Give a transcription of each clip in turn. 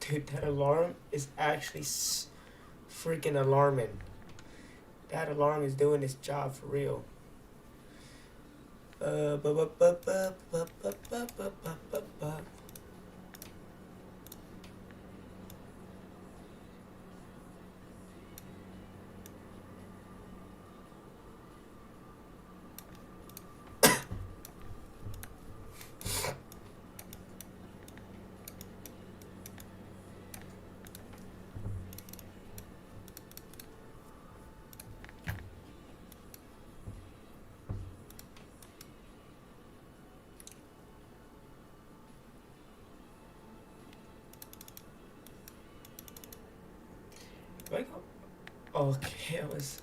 Dude, that alarm is actually freaking alarming. That alarm is doing its job for real. Okay, I was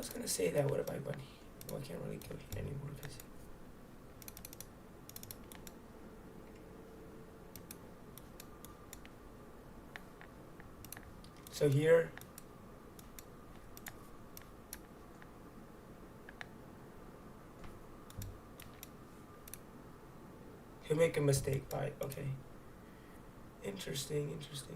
gonna say that. What about money? Well, I can't really go here anymore because. So here. He'll make a mistake by, okay. Interesting, interesting.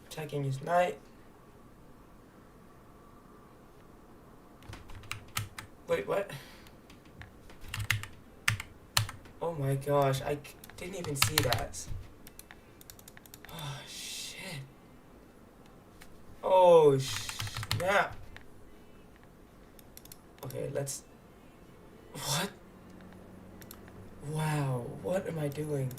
Checking his knight. Wait, what? Oh my gosh, I didn't even see that. Oh, shit. Oh, snap. Okay, let's... What? Wow, what am I doing?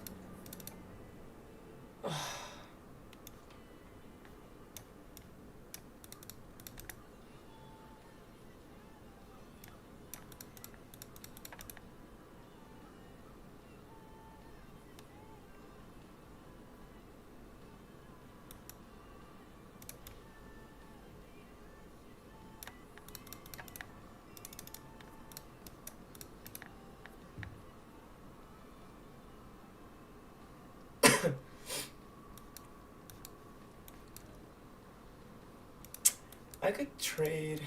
I could trade.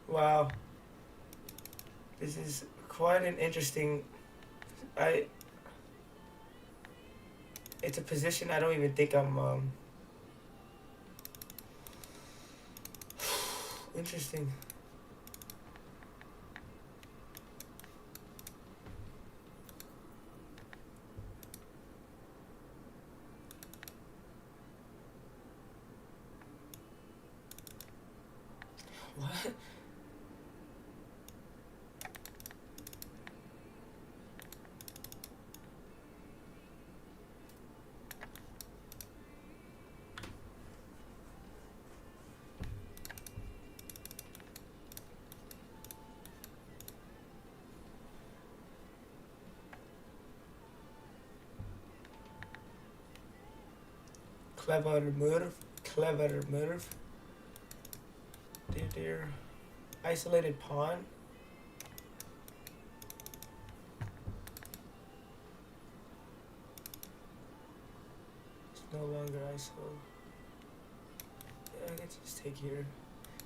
Wow. This is quite an interesting... It's a position I don't even think I'm... Interesting. What? Clever move. Clever move. Dear. Isolated pawn. It's no longer ISO. Yeah, I can just take here.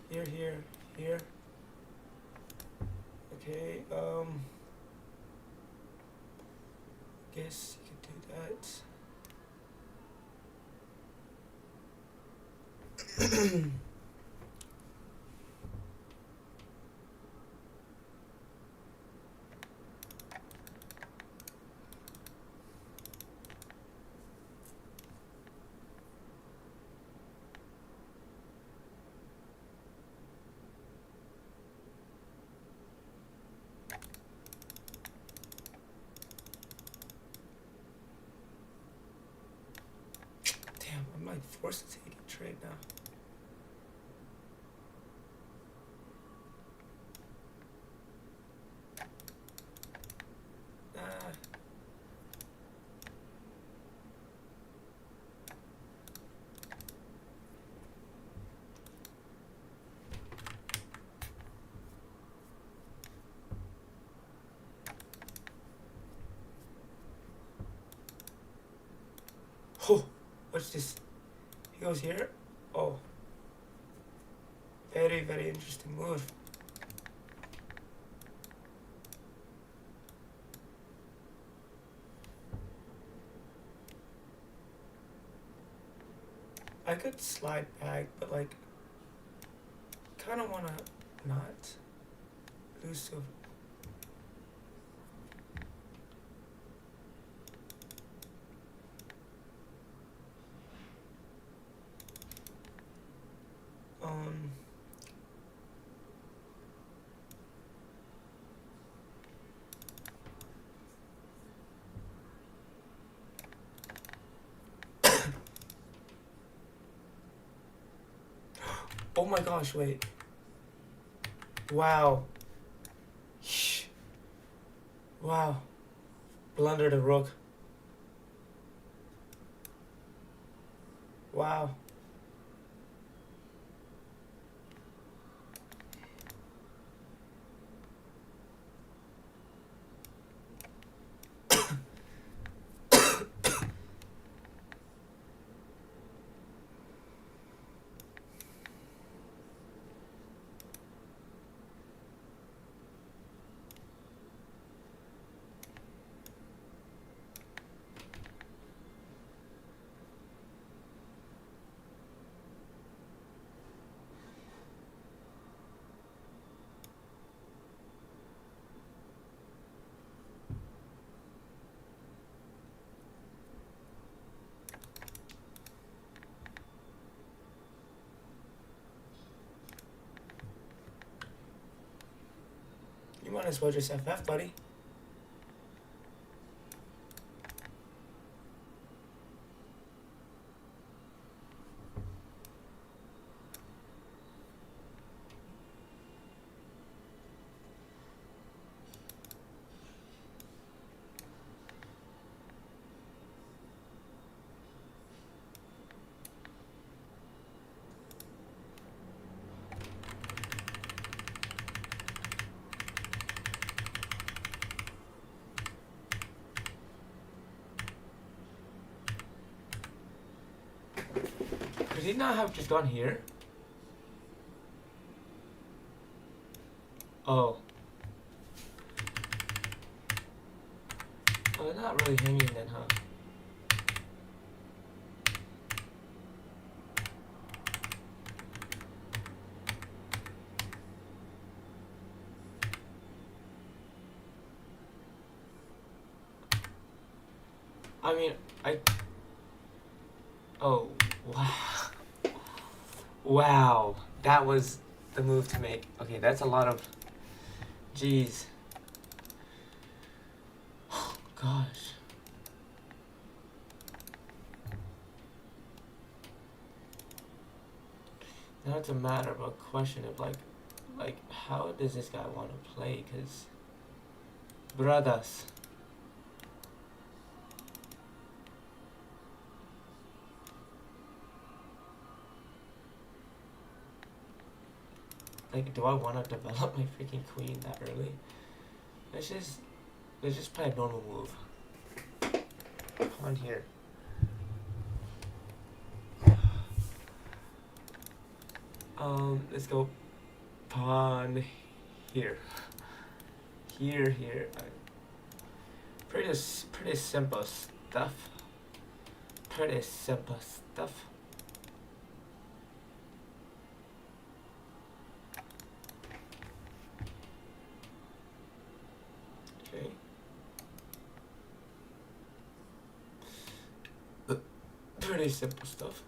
Here. Okay, guess you could do that. like forced to take a trade now. Oh, what's this? He goes here. Oh, very, very interesting move. I could slide back, but like, kind of want to not lose to. Oh my gosh, wait. Wow. Wow. Blunder the rook. Wow. You might as well just FF, buddy. Could he not have just gone here? Oh. Oh, they're not really hanging then, huh? I mean, oh, wow. Wow, that was the move to make. Okay, that's a lot of... Jeez. Oh, gosh. Now it's a matter of a question of like how does this guy want to play? Because, brothers. Like, do I want to develop my freaking queen that early? Let's just play a normal move. Pawn here. Let's go pawn here. Here. Pretty simple stuff. Pretty simple stuff. Pretty simple stuff.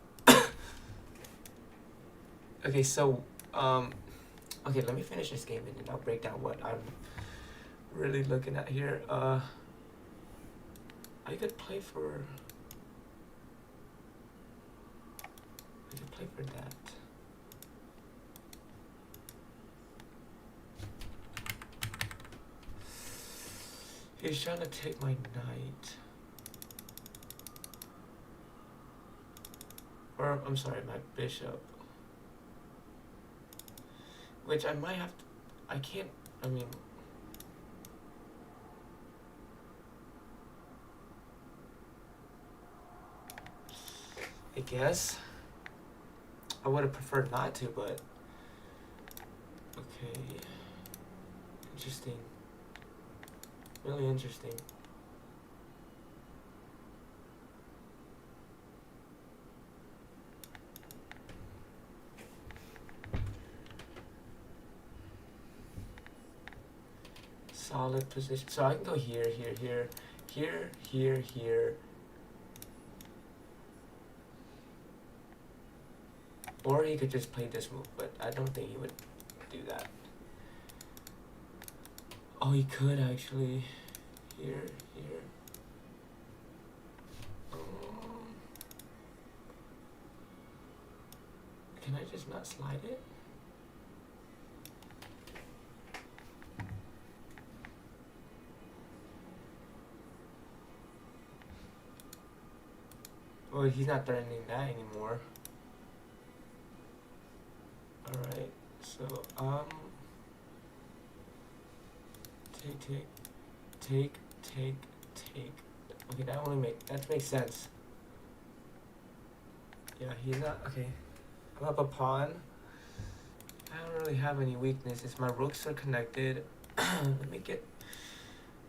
Okay, so okay, let me finish this game and then I'll break down what I'm really looking at here. I could play for play for that. He's trying to take my knight. Or, I'm sorry, my bishop. Which I might have to, I can't, I mean, I guess I would have preferred not to, but okay. Interesting. Really interesting. Solid position. So I can go here, here, here, here, here, here. Or he could just play this move, but I don't think he would do that. Oh, he could actually. Here, here. Can I just not slide it? Well, he's not threatening that anymore. Alright, so, take. Okay, that makes sense. Yeah, he's not, okay. I'm up a pawn. I don't really have any weaknesses. My rooks are connected. Let me get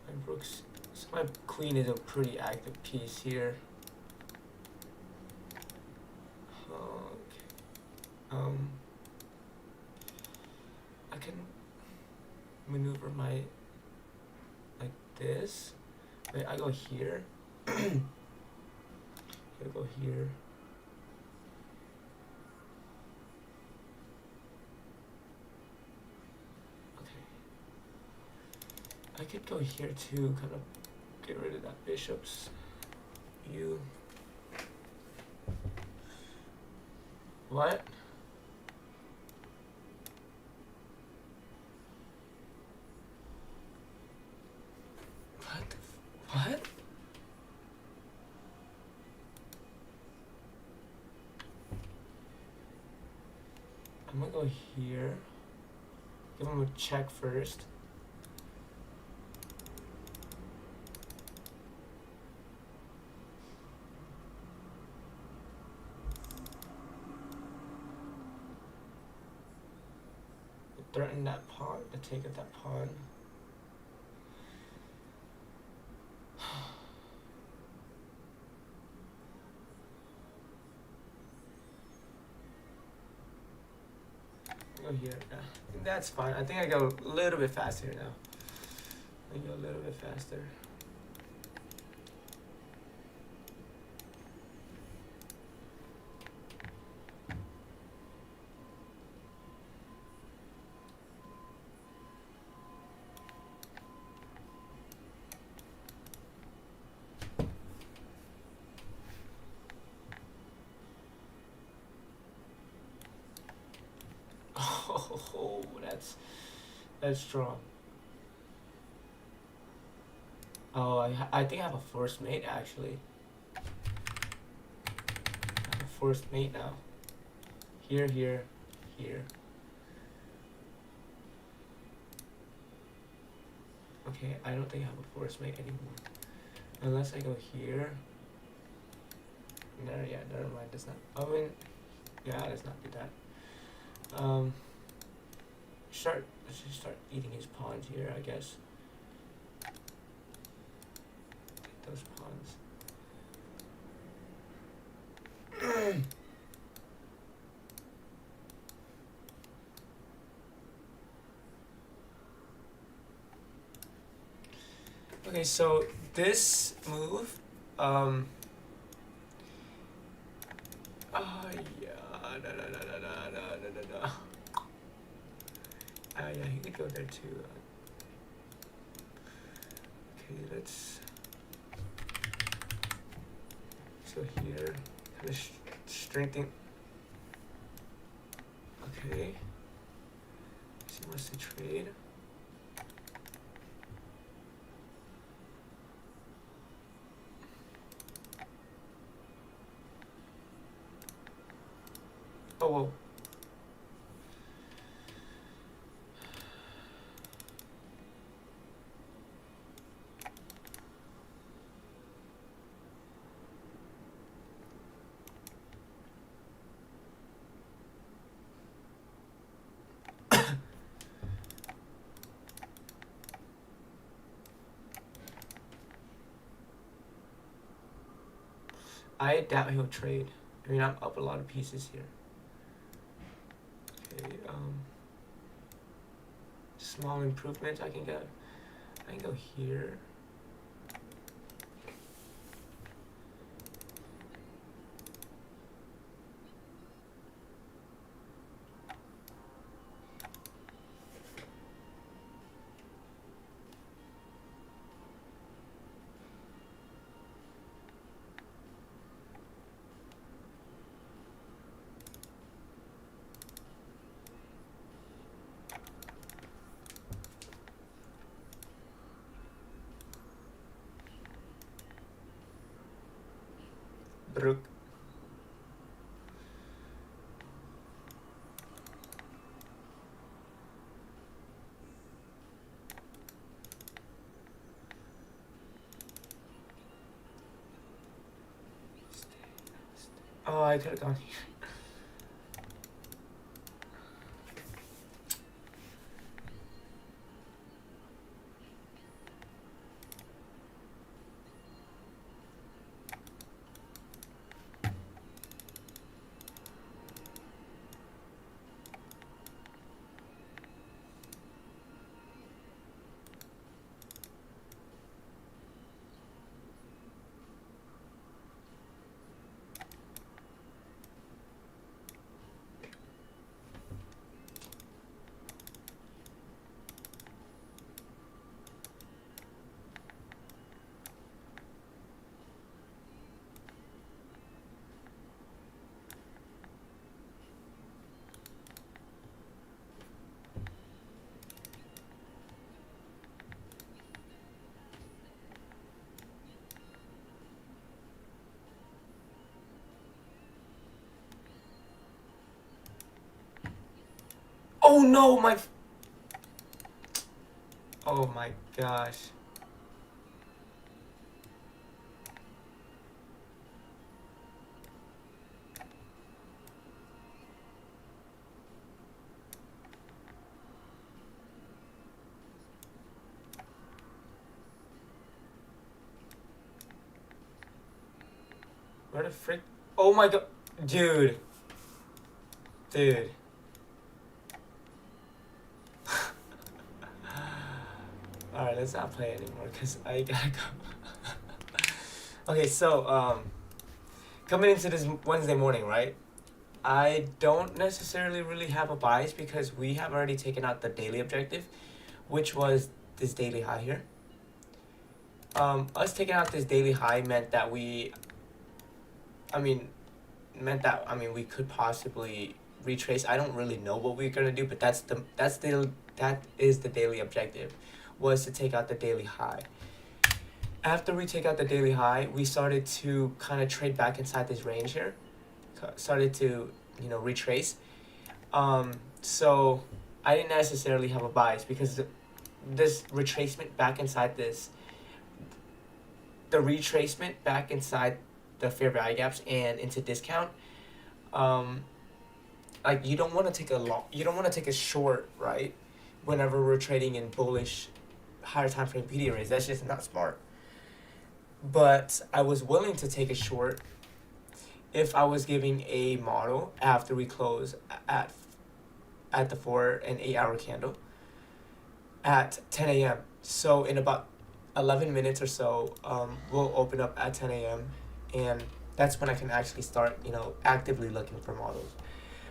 my rooks. So my queen is a pretty active piece here. Okay. I can maneuver my like this. Wait, I go here. I go here. Okay. I could go here too, kind of get rid of that bishop's view. What? What? I'm gonna go here. Give him a check first. Threaten that pawn, the take of that pawn. Go here. Yeah. That's fine. I think I go a little bit faster now. I go a little bit faster. Oh, that's strong. Oh, I think I have a forced mate actually. I have a forced mate now. Here, here, here. Okay, I don't think I have a forced mate anymore. Unless I go here. No, yeah, never mind. That's not. I mean, yeah, let's not do that. Let's just start eating his pawns here, I guess. Take those pawns. Okay, so this move, oh yeah, no. Yeah, he could go there too. Okay, let's go here. Kind of strengthen. What's the trade? Oh, whoa. I doubt he'll trade. I mean, I'm up a lot of pieces here. Okay, small improvements I can get. I can go here. Brook. Oh, I could have gone here. Oh no, oh my gosh. Where the frick? Oh my god. Dude. Dude. Alright, let's not play anymore because I gotta go. Okay, so, coming into this Wednesday morning, right? I don't necessarily really have a bias because we have already taken out the daily objective, which was this daily high here. Us taking out this daily high meant that we we could possibly retrace. I don't really know what we're gonna do, but that is the daily objective, was to take out the daily high. After we take out the daily high, we started to kind of trade back inside this range here. Started to, retrace. So I didn't necessarily have a bias because this retracement back inside this, the retracement back inside the fair value gaps and into discount, like you don't want to take a short, right? Whenever we're trading in bullish, higher time frame PD arrays, that's just not smart. But I was willing to take a short if I was giving a model after we close at the 4 and 8 hour candle at 10 a.m. So in about 11 minutes or so, we'll open up at 10 a.m. and that's when I can actually start, actively looking for models.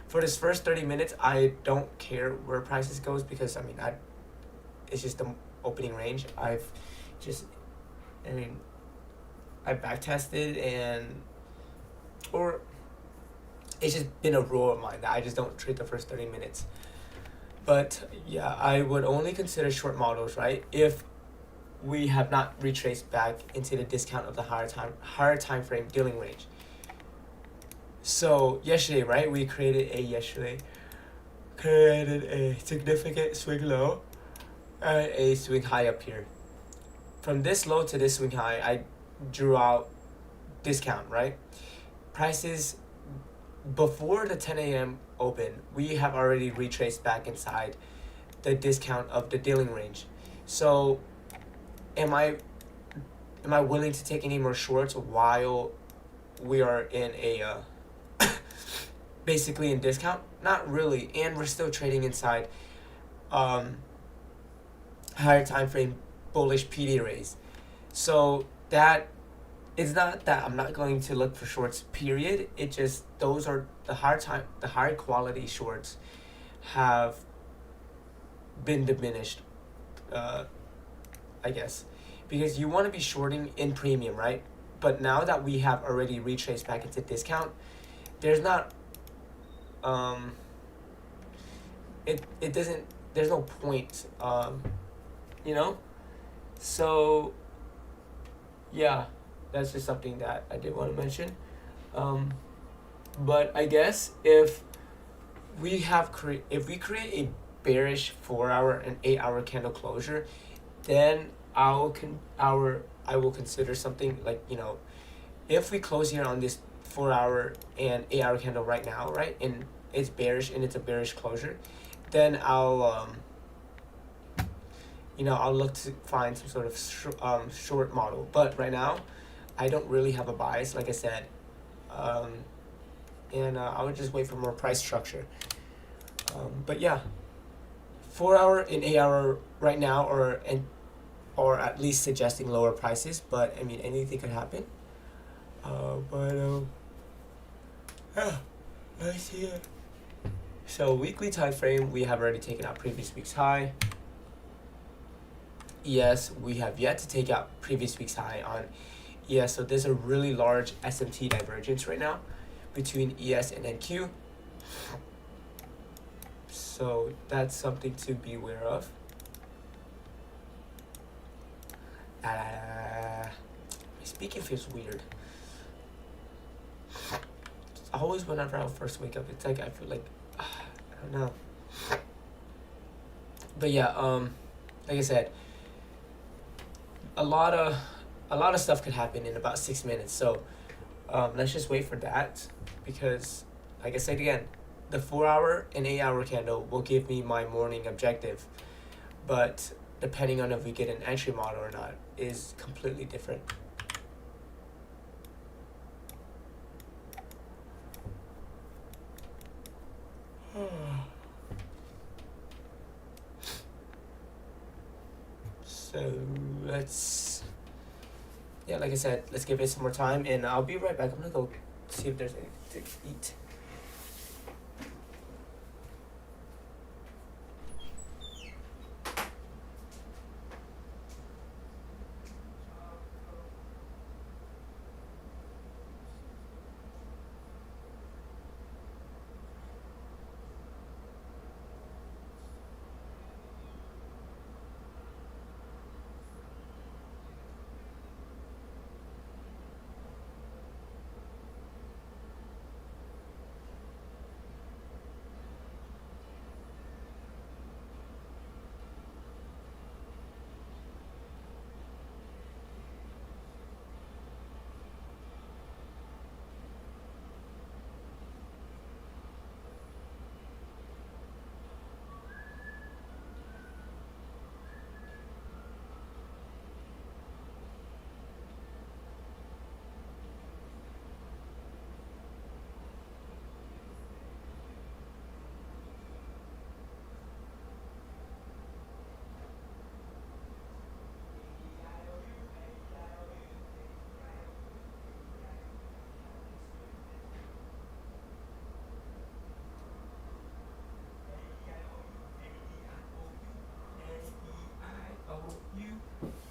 For this first 30 minutes, I don't care where prices goes because it's just the opening range. I back tested or it's just been a rule of mine that I just don't trade the first 30 minutes. But yeah, I would only consider short models, right, if we have not retraced back into the discount of the higher time frame dealing range. So yesterday, right, we created a significant swing low and a swing high up here. From this low to this swing high, I drew out discount, right? Prices before the 10 a.m. open, we have already retraced back inside the discount of the dealing range. So am I willing to take any more shorts while we are in a basically in discount? Not really, and we're still trading inside higher time frame bullish PD raise. So that it's not that I'm not going to look for shorts, period. It just those are the higher quality shorts have been diminished, I guess, because you want to be shorting in premium, right? But now that we have already retraced back into discount, there's not it doesn't, there's no point, you know. So yeah, that's just something that I did want to mention. But I guess if we create a bearish 4-hour and 8-hour candle closure, then I will consider something like, you know, if we close here on this 4-hour and 8-hour candle right now, right, and it's bearish and it's a bearish closure, then I'll look to find some sort of short model. But right now, I don't really have a bias, like I said, and I would just wait for more price structure. But yeah, 4-hour and 8-hour right now, or at least suggesting lower prices. But I mean, anything could happen. Yeah, let's see it. So weekly time frame, we have already taken out previous week's high. ES, we have yet to take out previous week's high on ES. So there's a really large SMT divergence right now between ES and NQ. So that's something to be aware of. My speaking feels weird. Always whenever I first wake up, it's like I feel like I don't know. But yeah, like I said, a lot of stuff could happen in about 6 minutes. So let's just wait for that, because like I said again, the 4-hour and 8-hour candle will give me my morning objective, but depending on if we get an entry model or not is completely different. So like I said, let's give it some more time, and I'll be right back. I'm gonna go see if there's anything to eat.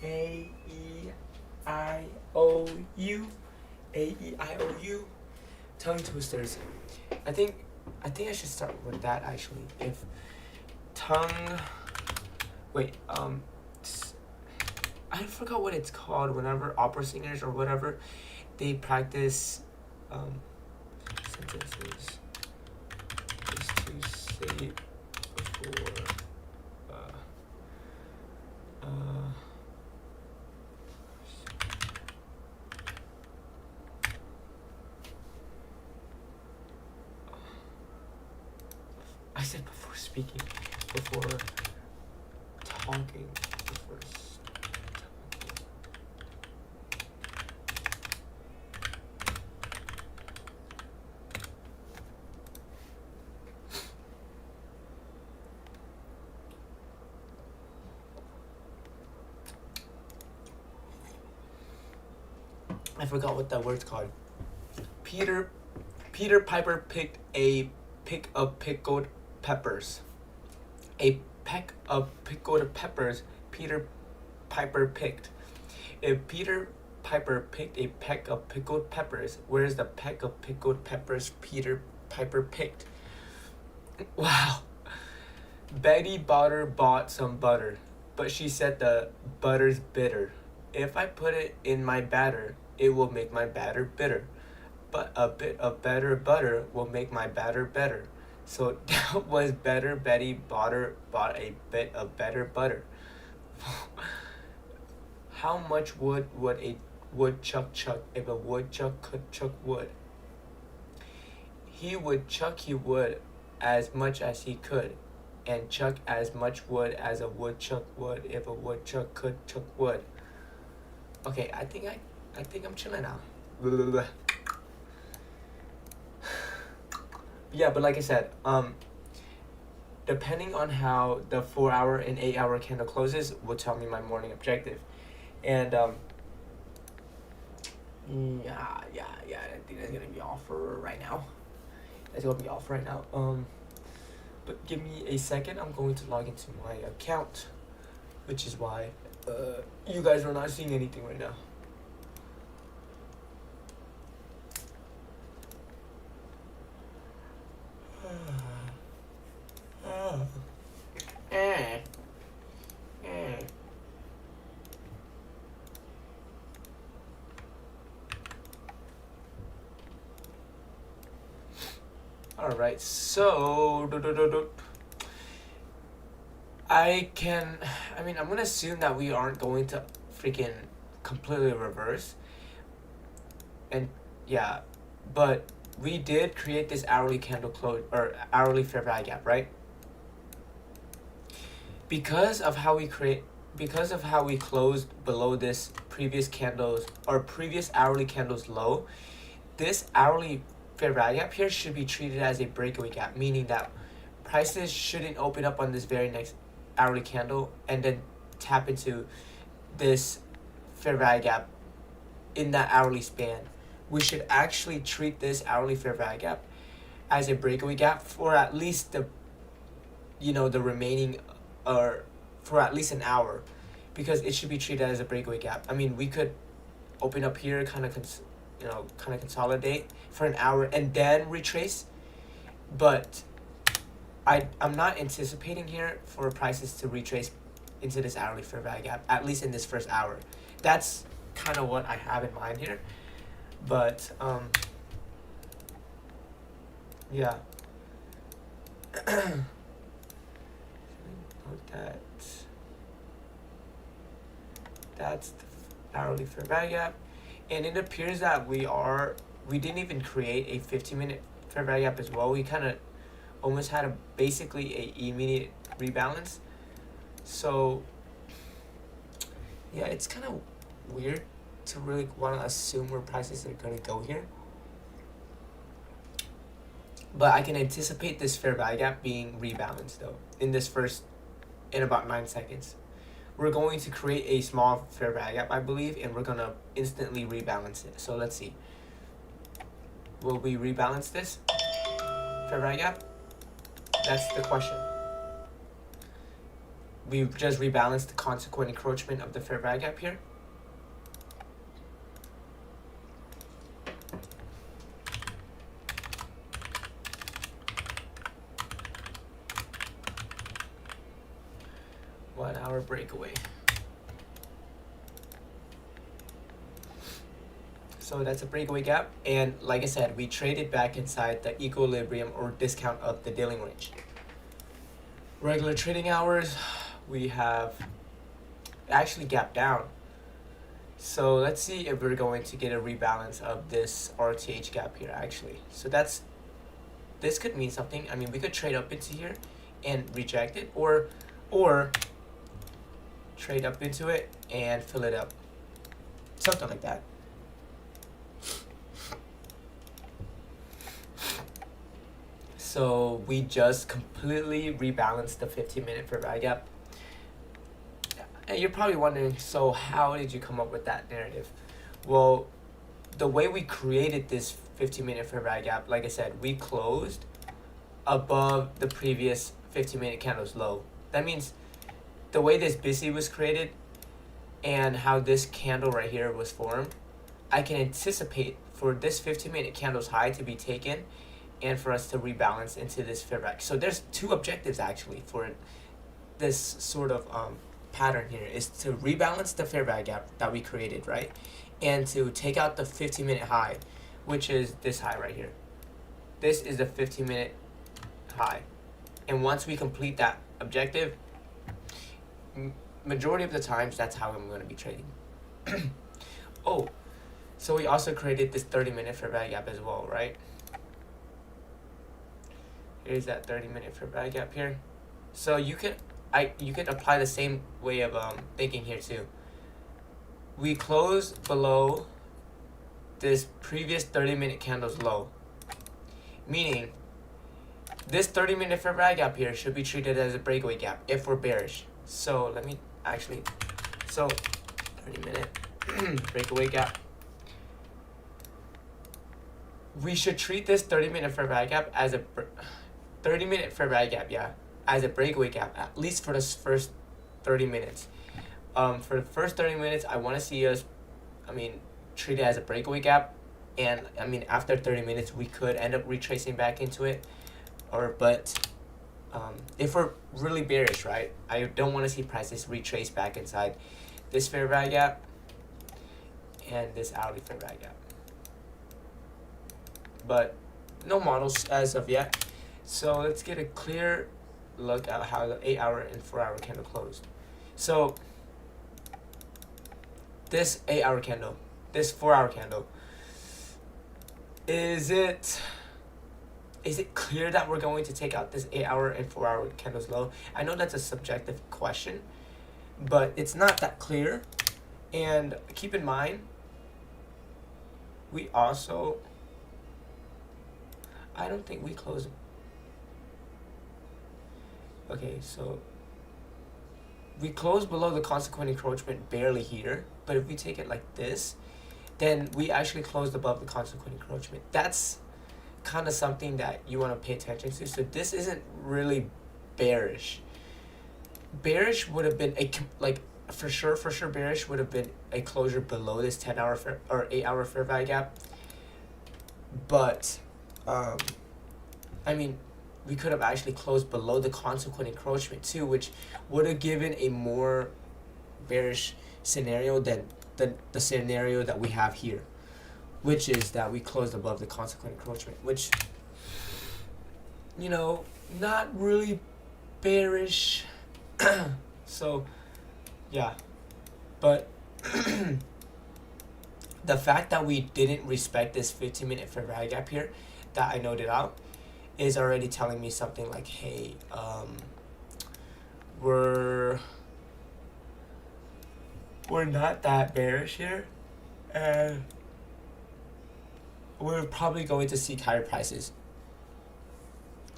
A-E-I-O-U. A-E-I-O-U. Tongue twisters. I think I should start with that actually. tongue. Wait, I forgot what it's called. Whenever opera singers or whatever, they practice sentences is to say before I said before speaking, before talking, before talking. I forgot what that word's called. Peter Piper picked a peck of pickled peppers. A peck of pickled peppers Peter Piper picked. If Peter Piper picked a peck of pickled peppers, where's the peck of pickled peppers Peter Piper picked? Wow. Betty Botter bought some butter, but she said the butter's bitter. If I put it in my batter, it will make my batter bitter. But a bit of better butter will make my batter better. So that was better. Betty Botter bought a bit of better butter. How much wood would a woodchuck chuck if a woodchuck could chuck wood? He would chuck he would as much as he could, and chuck as much wood as a woodchuck would if a woodchuck could chuck wood. Okay, I think I'm chilling now. Yeah, but like I said, depending on how the 4-hour and 8-hour candle closes will tell me my morning objective. And yeah, I think that's gonna be all for right now. But give me a second. I'm going to log into my account, which is why you guys are not seeing anything right now. Alright, so I'm gonna assume that we aren't going to freaking completely reverse. And yeah, but we did create this hourly candle close or hourly fair value gap, right? Because of how we closed below this previous candles or previous hourly candles low, this hourly fair value gap here should be treated as a breakaway gap, meaning that prices shouldn't open up on this very next hourly candle and then tap into this fair value gap in that hourly span. We should actually treat this hourly fair value gap as a breakaway gap for at least the remaining, or for at least an hour, because it should be treated as a breakaway gap. I mean, we could open up here, kind of consolidate for an hour and then retrace, but I'm not anticipating here for prices to retrace into this hourly fair value gap, at least in this first hour. That's kind of what I have in mind here. But yeah. That's the hourly fair value gap, and it appears that we didn't even create a 15-minute fair value gap as well. We kind of almost had basically a immediate rebalance. So yeah, it's kind of weird to really want to assume where prices are going to go here. But I can anticipate this fair value gap being rebalanced though in about 9 seconds. We're going to create a small fair value gap, I believe, and we're going to instantly rebalance it. So let's see. Will we rebalance this fair value gap? That's the question. We've just rebalanced the consequent encroachment of the fair value gap here. 1 hour breakaway. So that's a breakaway gap, and like I said, we traded back inside the equilibrium or discount of the dealing range. Regular trading hours, we have actually gapped down. So let's see if we're going to get a rebalance of this RTH gap here actually. So this could mean something. I mean, we could trade up into here and reject it, or trade up into it and fill it up. Something like that. So we just completely rebalanced the 15-minute fair value gap. And you're probably wondering, so how did you come up with that narrative? Well, the way we created this 15-minute fair value gap, like I said, we closed above the previous 15-minute candle's low. That means the way this busy was created and how this candle right here was formed, I can anticipate for this 15-minute candle's high to be taken and for us to rebalance into this fair value. So there's two objectives actually for this sort of pattern here, is to rebalance the fair value gap that we created, right? And to take out the 15-minute high, which is this high right here. This is the 15-minute high. And once we complete that objective, majority of the times, that's how I'm going to be trading. Oh, so we also created this 30-minute fair value gap as well, right? Here's that 30-minute fair value gap here. So you could apply the same way of thinking here too. We closed below this previous 30-minute candle's low, meaning this 30-minute fair value gap here should be treated as a breakaway gap if we're bearish. So let me actually, so 30-minute breakaway gap. We should treat this 30-minute fair value gap as a 30-minute fair value gap, yeah, as a breakaway gap, at least for the first 30 minutes. For the first 30 minutes, I want to see us, treat it as a breakaway gap. And, after 30 minutes, we could end up retracing back into it. But if we're really bearish, right, I don't want to see prices retrace back inside this fair value gap and this hourly fair value gap. But no models as of yet. So let's get a clear look at how the 8-hour and 4-hour candle closed. So this 8-hour candle, this 4-hour candle, is it clear that we're going to take out this 8-hour and 4-hour candles low? I know that's a subjective question, but it's not that clear. And keep in mind, we also, I don't think we closed. Okay, so we closed below the consequent encroachment barely here, but if we take it like this, then we actually closed above the consequent encroachment. That's kind of something that you want to pay attention to. So this isn't really bearish. Bearish would have been for sure bearish would have been a closure below this 10-hour or 8-hour fair value gap. But we could have actually closed below the consequent encroachment too, which would have given a more bearish scenario than the scenario that we have here, which is that we closed above the consequent encroachment, which, not really bearish. So, yeah. But the fact that we didn't respect this 15-minute fair value gap here that I noted out is already telling me something like, hey, we're not that bearish here, and we're probably going to seek higher prices.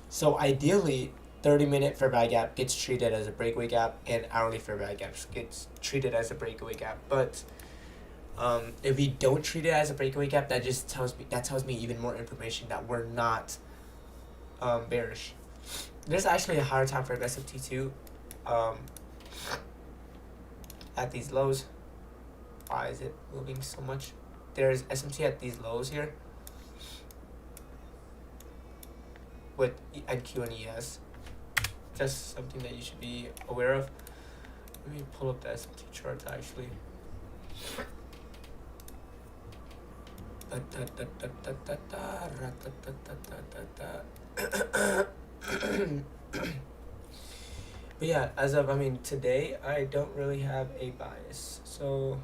So ideally, 30-minute fair value gap gets treated as a breakaway gap, and hourly fair value gap gets treated as a breakaway gap. But if we don't treat it as a breakaway gap, that tells me even more information that we're not bearish. There's actually a higher time frame SFT2 at these lows. Why is it moving so much? There's SMT at these lows here with NQ and ES. Just something that you should be aware of. Let me pull up the SMT charts actually. But yeah, as of today, I don't really have a bias, so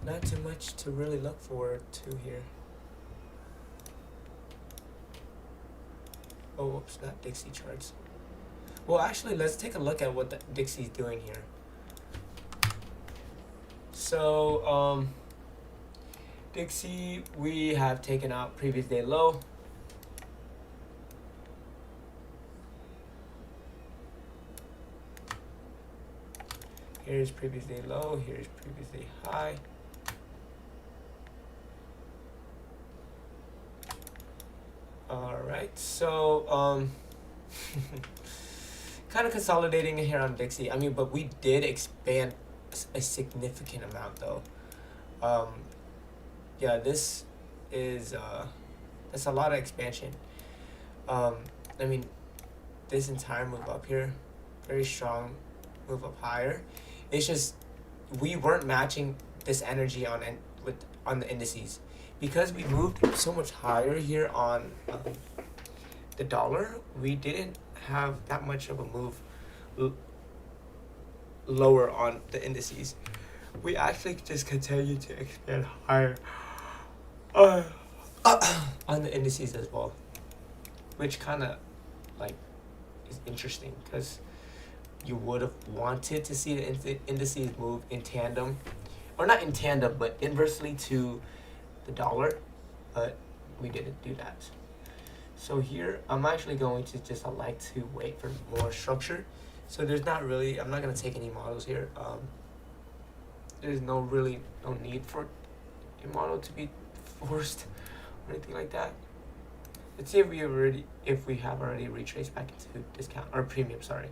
not too much to really look forward to here. Oh, whoops, not Dixie charts. Well, actually, let's take a look at what the Dixie's doing here. So, Dixie, we have taken out previous day low. Here's previous day low, here's previous day high. All right, so kind of consolidating here on Dixie. But we did expand a significant amount though. Yeah, this is that's a lot of expansion. This entire move up here, very strong move up higher. It's just we weren't matching this energy on the indices because we moved so much higher here on the dollar. We didn't have that much of a move lower on the indices. We actually just continue to expand higher on the indices as well, which kind of is interesting because you would have wanted to see the indices move in tandem, or not in tandem, but inversely to the dollar, but we didn't do that. So here, I'm actually going to just like to wait for more structure. So there's not really, I'm not going to take any models here. There's no need for a model to be forced or anything like that. Let's see if we have already retraced back into discount or premium. Sorry,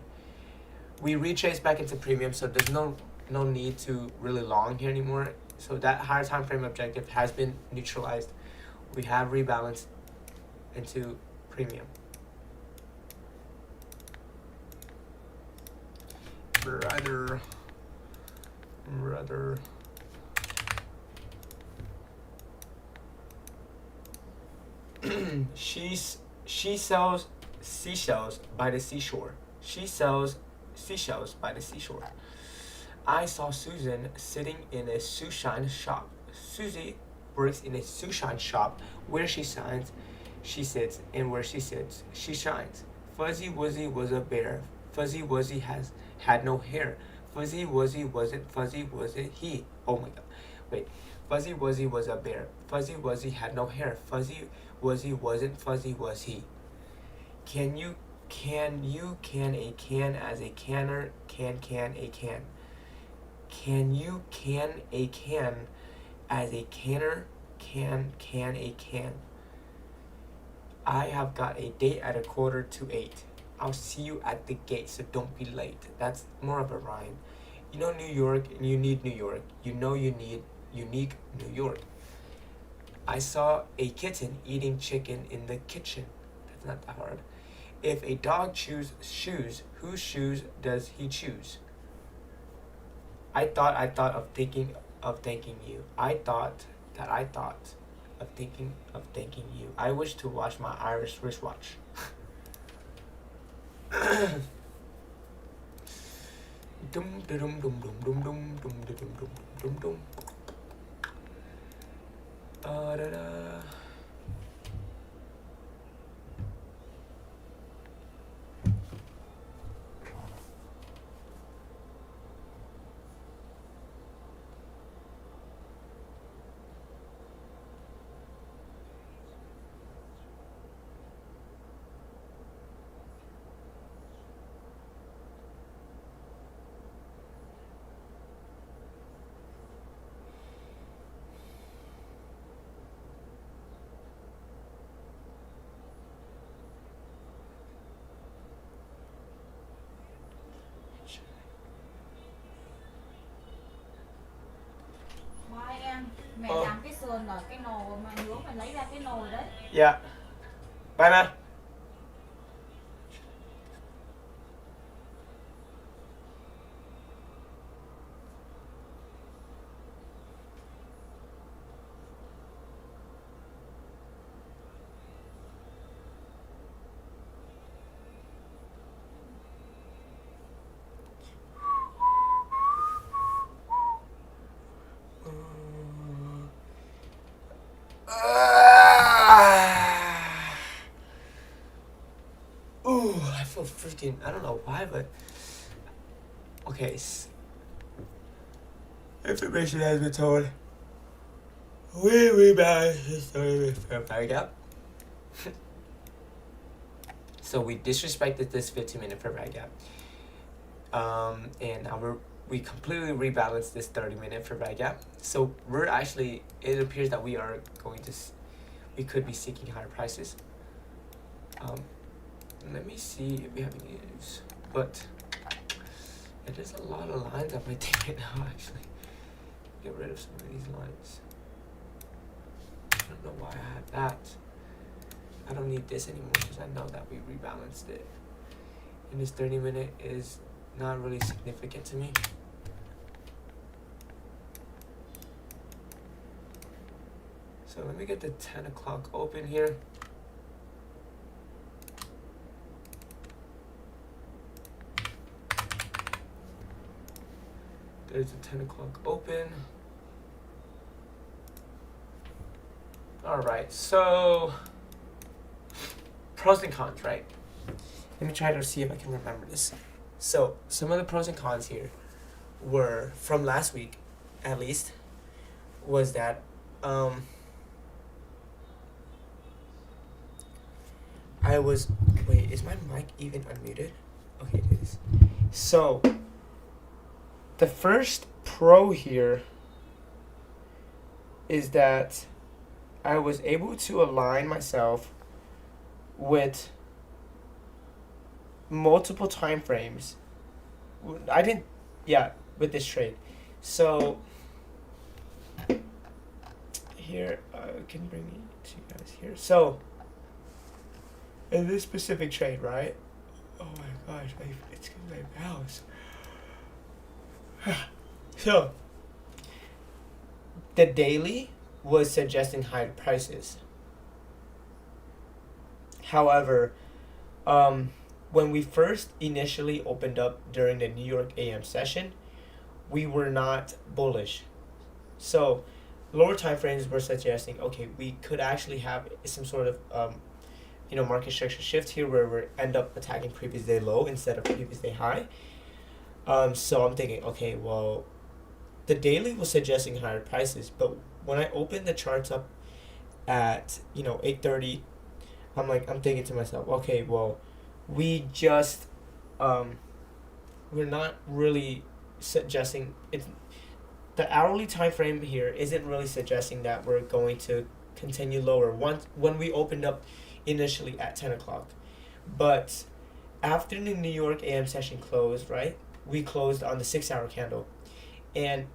we retraced back into premium, so there's no need to really long here anymore. So that higher time frame objective has been neutralized. We have rebalanced into premium. Rather. She sells seashells by the seashore. She sells seashells by the seashore. I saw Susan sitting in a shoeshine shop. Susie works in a shoeshine shop. Where she shines, she sits, and where she sits, she shines. Fuzzy Wuzzy was a bear. Fuzzy Wuzzy had no hair. Fuzzy Wuzzy wasn't he. Oh my god. Wait. Fuzzy Wuzzy was a bear. Fuzzy Wuzzy had no hair. Fuzzy Wuzzy wasn't fuzzy was he. Can a can as a canner can a can. Can you can a can as a canner can a can. I have got a date at 7:45. I'll see you at the gate, so don't be late. That's more of a rhyme. You know New York, and you need New York. You know you need unique New York. I saw a kitten eating chicken in the kitchen. That's not that hard. If a dog chews shoes, whose shoes does he choose? I thought of thanking you. I thought of thanking you. I wish to watch my Irish wristwatch. Dum dum dum dum dum dum dum dum dum dum. Da da. Mẹ làm cái sườn ở cái nồi mà nướng mà lấy ra cái nồi đấy. Yeah. Bye, man. I feel freaking, I don't know why, but okay. Information has been told. We rebalance this 30-minute fair value gap. So we disrespected this 15-minute fair value gap. And now we completely rebalanced this 30-minute fair value gap. So we're actually, it appears that we are going to, we could be seeking higher prices. Let me see if we have any news. But there's a lot of lines on my thing right now, actually. Get rid of some of these lines. I don't know why I had that. I don't need this anymore because I know that we rebalanced it. And this 30-minute is not really significant to me. So let me get the 10 o'clock open here. There's a 10 o'clock open. All right, so pros and cons, right? Let me try to see if I can remember this. So some of the pros and cons here were from last week, at least, was that I was, wait, is my mic even unmuted? Okay, it is. So the first pro here is that I was able to align myself with multiple time frames. With this trade. So here, can bring me to you guys here. So in this specific trade, right? Oh my gosh, it's my mouse. So the daily was suggesting higher prices. However, when we first initially opened up during the New York AM session, we were not bullish. So lower time frames were suggesting, okay, we could actually have some sort of market structure shift here where we end up attacking previous day low instead of previous day high. So I'm thinking, okay, well, the daily was suggesting higher prices, but when I opened the charts up at 8:30, I'm thinking to myself, okay, well, we just we're not really suggesting it. The hourly time frame here isn't really suggesting that we're going to continue lower when we opened up initially at 10 o'clock. But after the New York AM session closed, right, we closed on the 6-hour candle. And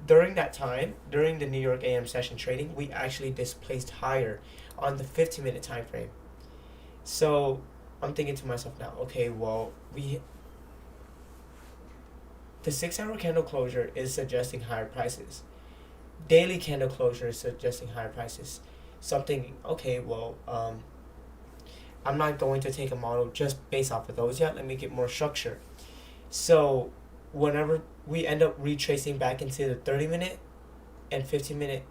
during that time, during the New York AM session trading, we actually displaced higher on the 15-minute time frame. So I'm thinking to myself now, okay, well, the 6-hour candle closure is suggesting higher prices. Daily candle closure is suggesting higher prices. So I'm thinking, okay, well, I'm not going to take a model just based off of those yet. Let me get more structure. So whenever we end up retracing back into the 30-minute and 15-minute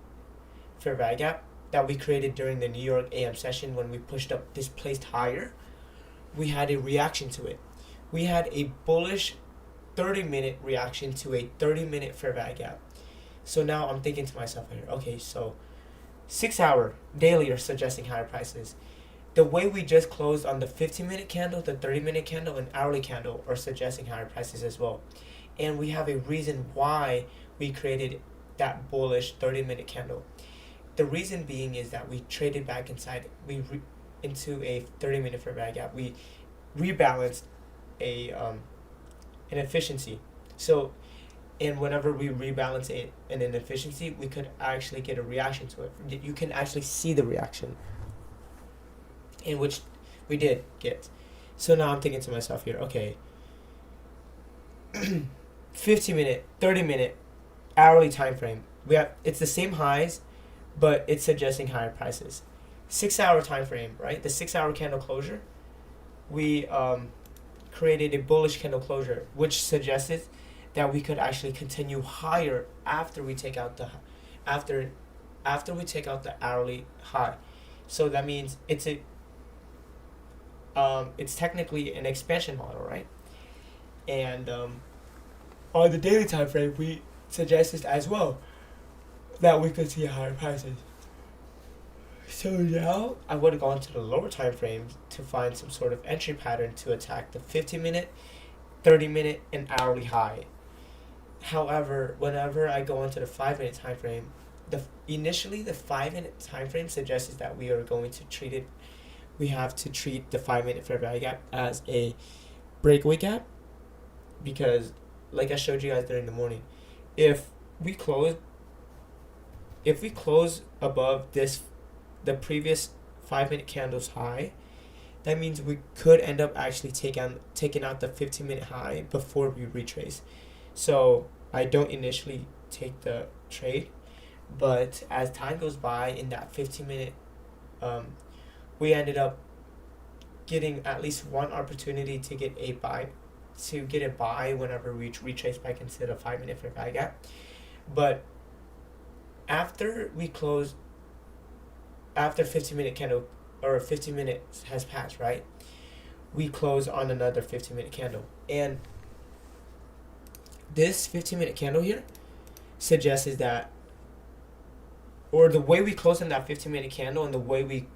fair value gap that we created during the New York AM session when we pushed up, displaced higher, we had a reaction to it. We had a bullish 30-minute reaction to a 30-minute fair value gap. So now I'm thinking to myself here, okay, so 6-hour daily are suggesting higher prices. The way we just closed on the 15-minute candle, the 30-minute candle, and hourly candle are suggesting higher prices as well. And we have a reason why we created that bullish 30-minute candle. The reason being is that we traded back inside, into a 30-minute fair value gap. We rebalanced an efficiency. So, and whenever we rebalance an inefficiency, we could actually get a reaction to it. You can actually see the reaction, in which we did get. So now I'm thinking to myself here, okay, 15-minute, 30-minute, hourly time frame. It's the same highs, but it's suggesting higher prices. 6-hour time frame, right? The 6-hour candle closure, we created a bullish candle closure, which suggested that we could actually continue higher after we take out the hourly high. So that means it's technically an expansion model, right? And on the daily time frame, we suggested as well that we could see higher prices. So now I would go into the lower time frames to find some sort of entry pattern to attack the 15-minute, 30-minute, and hourly high. However, whenever I go into the 5-minute time frame, initially the 5-minute time frame suggests that we are going to treat it. We have to treat the 5-minute fair value gap as a breakaway gap, because, like I showed you guys during the morning, if we close above the previous 5-minute candle's high, that means we could end up actually taking out the 15-minute high before we retrace. So I don't initially take the trade, but as time goes by in that 15-minute, we ended up getting at least one opportunity to get a buy whenever we retrace back into the 5-minute fair value gap. But after 15-minute candle, or 15 minutes has passed, right? We close on another 15-minute candle, and this 15-minute candle here suggests is that, or the way we closed on that 15-minute candle and the way we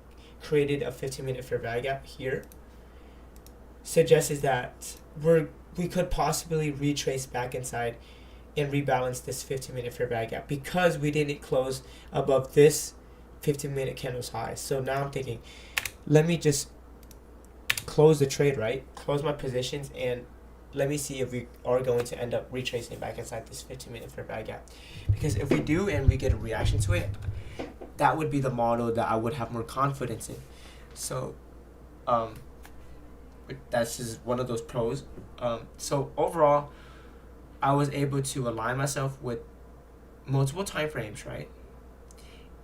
created a 15-minute fair value gap here suggests is that we could possibly retrace back inside and rebalance this 15-minute fair value gap because we didn't close above this 15-minute candle's high. So now I'm thinking, let me just close the trade, right? Close my positions, and let me see if we are going to end up retracing back inside this 15-minute fair value gap. Because if we do and we get a reaction to it, that would be the model that I would have more confidence in. So that's just one of those pros. So overall, I was able to align myself with multiple time frames, right?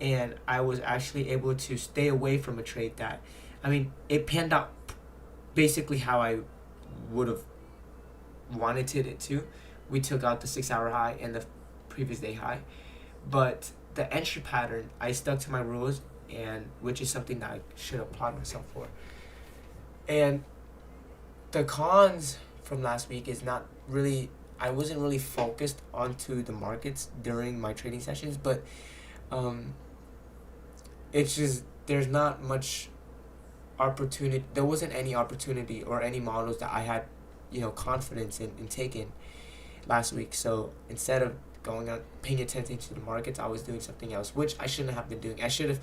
And I was actually able to stay away from a trade that, I mean, it panned out basically how I would have wanted it to. We took out the 6-hour high and the previous day high, but the entry pattern, I stuck to my rules, and which is something that I should applaud myself for. And the cons from last week is not really, I wasn't really focused onto the markets during my trading sessions, but it's just, there's not much opportunity. There wasn't any opportunity or any models that I had, confidence in taking last week. So instead of going out paying attention to the markets, I was doing something else, which I shouldn't have been doing. I should have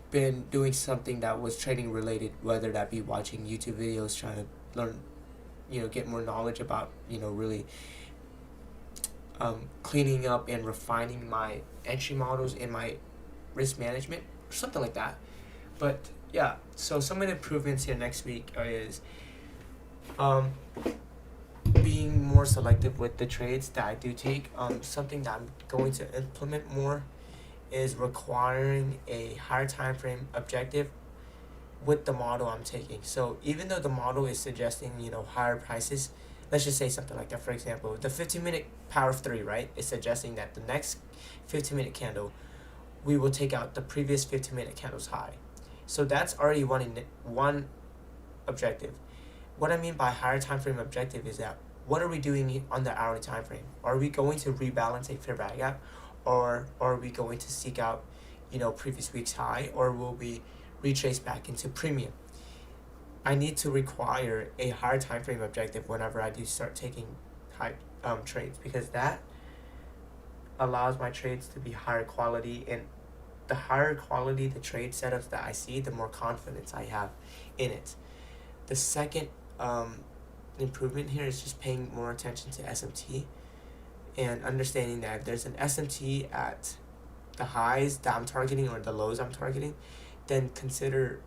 been doing something that was trading related, whether that be watching YouTube videos, trying to learn, get more knowledge about, really cleaning up and refining my entry models and my risk management, or something like that. But yeah, so some of the improvements here next week is being more selective with the trades that I do take. Something that I'm going to implement more is requiring a higher time frame objective with the model I'm taking. So even though the model is suggesting, higher prices, let's just say something like that. For example, the 15-minute power of 3, right, is suggesting that the next 15-minute candle, we will take out the previous 15-minute candle's high. So that's already one objective. What I mean by higher time frame objective is that, what are we doing on the hourly time frame? Are we going to rebalance a fair value gap, or are we going to seek out, previous week's high, or will we retrace back into premium? I need to require a higher time frame objective whenever I do start taking high trades, because that allows my trades to be higher quality, and the higher quality the trade setups that I see, the more confidence I have in it. The second improvement here is just paying more attention to SMT and understanding that if there's an SMT at the highs that I'm targeting or the lows I'm targeting, then consider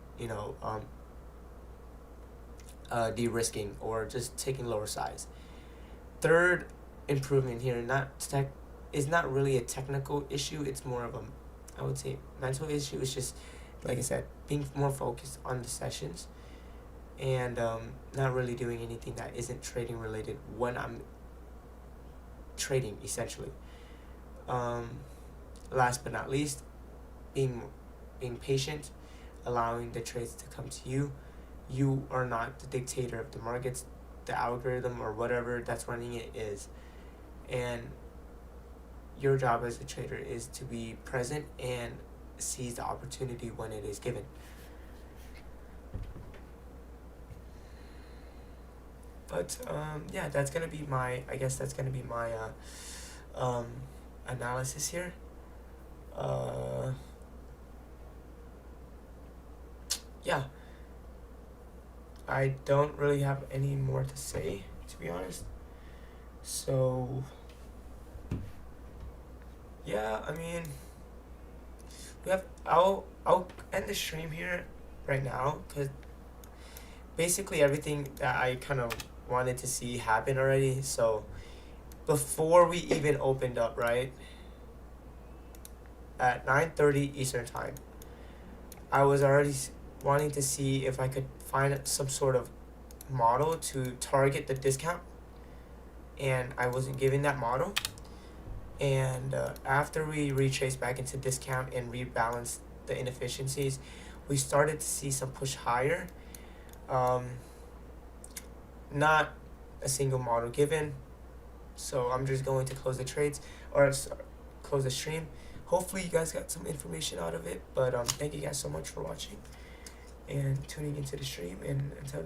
de-risking or just taking lower size. Third improvement here is not really a technical issue. It's more of a, I would say, mental issue. It's just, like I said, being more focused on the sessions and not really doing anything that isn't trading related when I'm trading, essentially. Last but not least, being patient, allowing the trades to come to you, you are not the dictator of the markets, the algorithm or whatever that's running it is. And your job as a trader is to be present and seize the opportunity when it is given. But yeah, that's gonna be my, I guess that's gonna be my analysis here. Yeah, I don't really have any more to say, to be honest. So yeah, I mean, I'll end the stream here right now, because basically everything that I kind of wanted to see happen already. So before we even opened up, right, at 9:30 Eastern time, I was already wanting to see if I could find some sort of model to target the discount, and I wasn't given that model. And after we retraced back into discount and rebalanced the inefficiencies, we started to see some push higher. Not a single model given, so I'm just going to close the trades, or close the stream. Hopefully you guys got some information out of it, but thank you guys so much for watching and tuning into the stream, and until